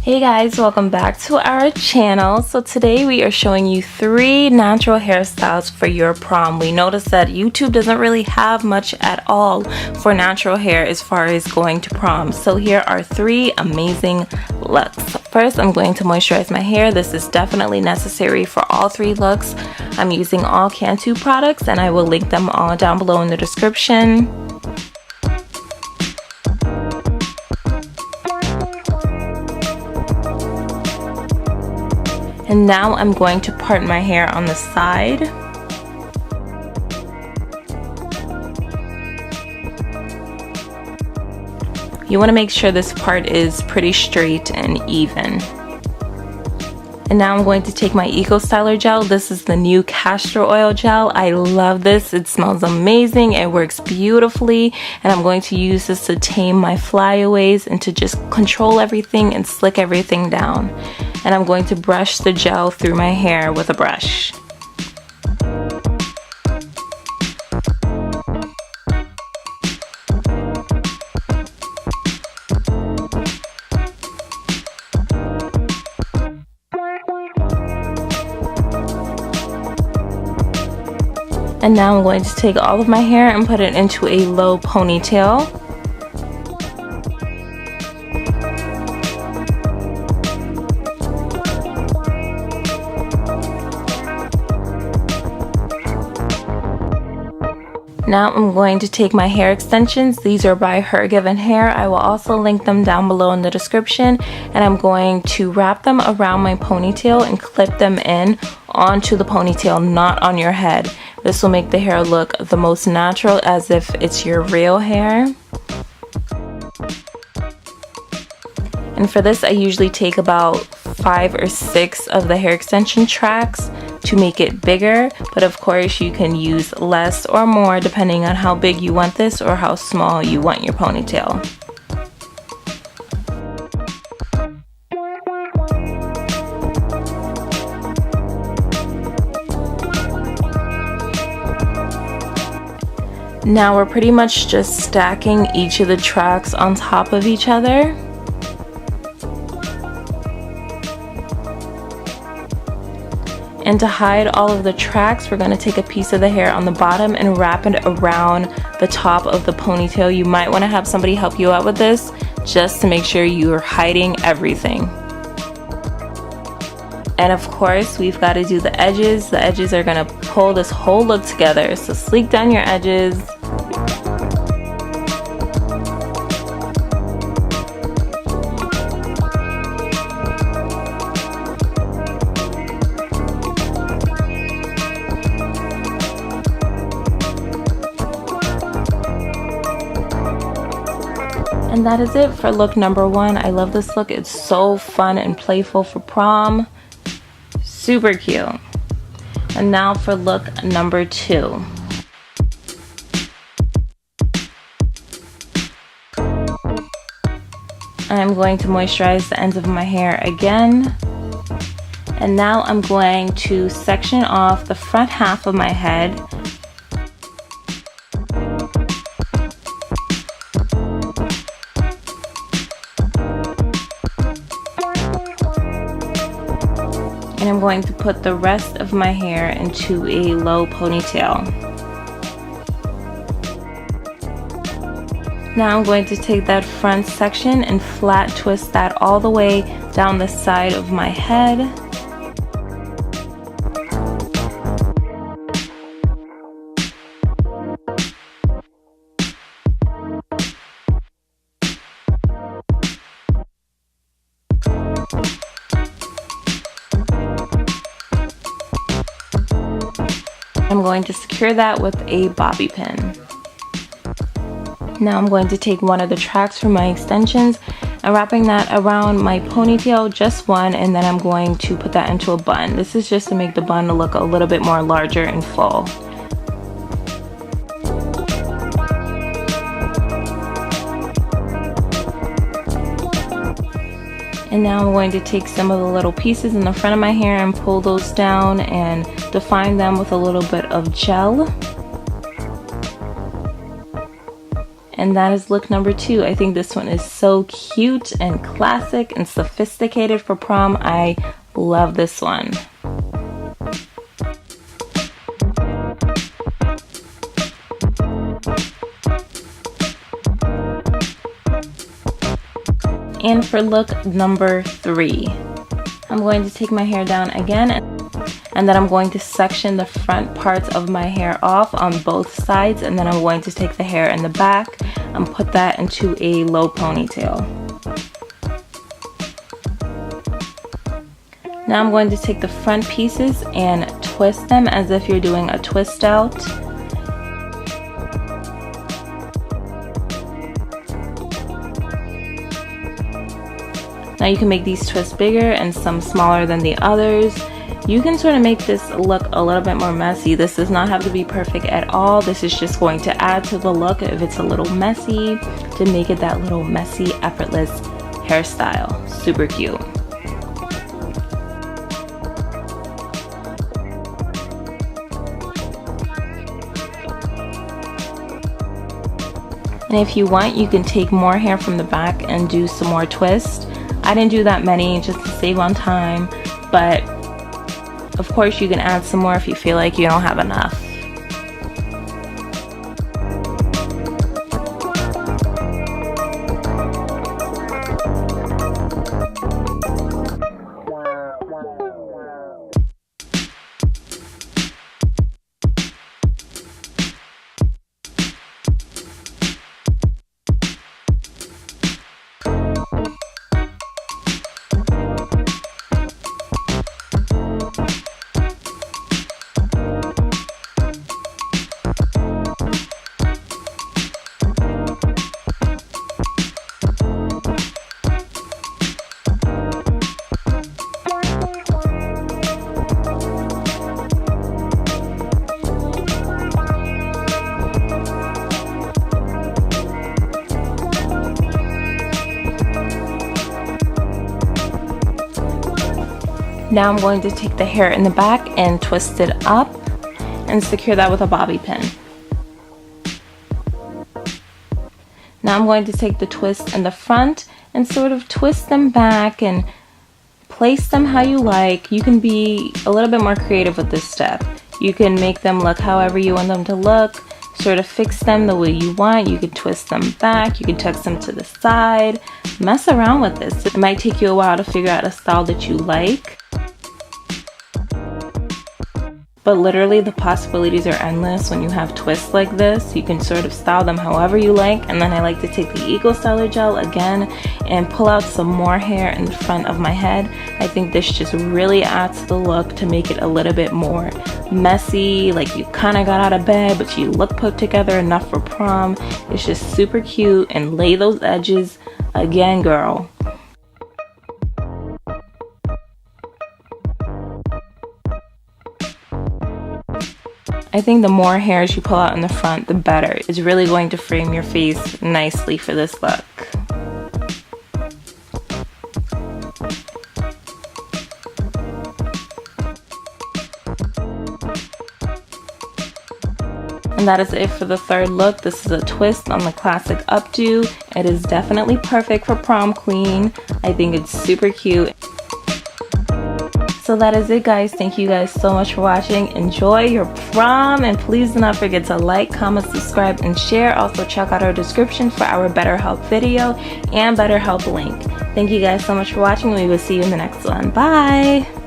Hey guys, welcome back to our channel. So today we are showing you 3 natural hairstyles for your prom. We noticed that YouTube doesn't really have much at all for natural hair as far as going to prom. So here are 3 amazing looks. First, I'm going to moisturize my hair. This is definitely necessary for all 3 looks. I'm using all Cantu products and I will link them all down below in the description. And now I'm going to part my hair on the side. You want to make sure this part is pretty straight and even. And now I'm going to take my Eco Styler gel. This is the new castor oil gel. I love this. It smells amazing. It works beautifully. And I'm going to use this to tame my flyaways and to just control everything and slick everything down. And I'm going to brush the gel through my hair with a brush. And now I'm going to take all of my hair and put it into a low ponytail. Now I'm going to take my hair extensions. These are by Her Given Hair. I will also link them down below in the description. And I'm going to wrap them around my ponytail and clip them in onto the ponytail, not on your head. This will make the hair look the most natural, as if it's your real hair. And for this, I usually take about 5 or 6 of the hair extension tracks to make it bigger, but of course you can use less or more depending on how big you want this or how small you want your ponytail. Now we're pretty much just stacking each of the tracks on top of each other. And to hide all of the tracks, we're going to take a piece of the hair on the bottom and wrap it around the top of the ponytail. You might want to have somebody help you out with this just to make sure you are hiding everything. And of course, we've got to do the edges. The edges are going to pull this whole look together. So sleek down your edges. And that is it for look number 1. I love this look. It's so fun and playful for prom. Super cute. And now for look number 2. I'm going to moisturize the ends of my hair again. And now I'm going to section off the front half of my head. And I'm going to put the rest of my hair into a low ponytail. Now I'm going to take that front section and flat twist that all the way down the side of my head. I'm going to secure that with a bobby pin. Now I'm going to take one of the tracks from my extensions and wrapping that around my ponytail, just one, and then I'm going to put that into a bun. This is just to make the bun look a little bit more larger and full. And now I'm going to take some of the little pieces in the front of my hair and pull those down and define them with a little bit of gel. And that is look number 2. I think this one is so cute and classic and sophisticated for prom. I love this one. And for look number 3, I'm going to take my hair down again, and then I'm going to section the front parts of my hair off on both sides, and then I'm going to take the hair in the back and put that into a low ponytail. Now I'm going to take the front pieces and twist them as if you're doing a twist out. Now you can make these twists bigger and some smaller than the others. You can sort of make this look a little bit more messy. This does not have to be perfect at all. This is just going to add to the look if it's a little messy, to make it that little messy, effortless hairstyle. Super cute. And if you want, you can take more hair from the back and do some more twists. I didn't do that many just to save on time, but of course you can add some more if you feel like you don't have enough. Now I'm going to take the hair in the back and twist it up and secure that with a bobby pin. Now I'm going to take the twist in the front and sort of twist them back and place them how you like. You can be a little bit more creative with this step. You can make them look however you want them to look, sort of fix them the way you want. You can twist them back, you can tuck them to the side. Mess around with this. It might take you a while to figure out a style that you like, but literally the possibilities are endless when you have twists like this. You can sort of style them however you like. And then I like to take the Eco Styler gel again and pull out some more hair in the front of my head. I think this just really adds to the look to make it a little bit more messy, like you kind of got out of bed but you look put together enough for prom. It's just super cute, and lay those edges again, girl. I think the more hairs you pull out in the front, the better. It's really going to frame your face nicely for this look. And that is it for the third look. This is a twist on the classic updo. It is definitely perfect for prom queen. I think it's super cute. So that is it, guys. Thank you guys so much for watching. Enjoy your prom, and please do not forget to like, comment, subscribe, and share. Also check out our description for our BetterHelp video and BetterHelp link. Thank you guys so much for watching. We will see you in the next one. Bye!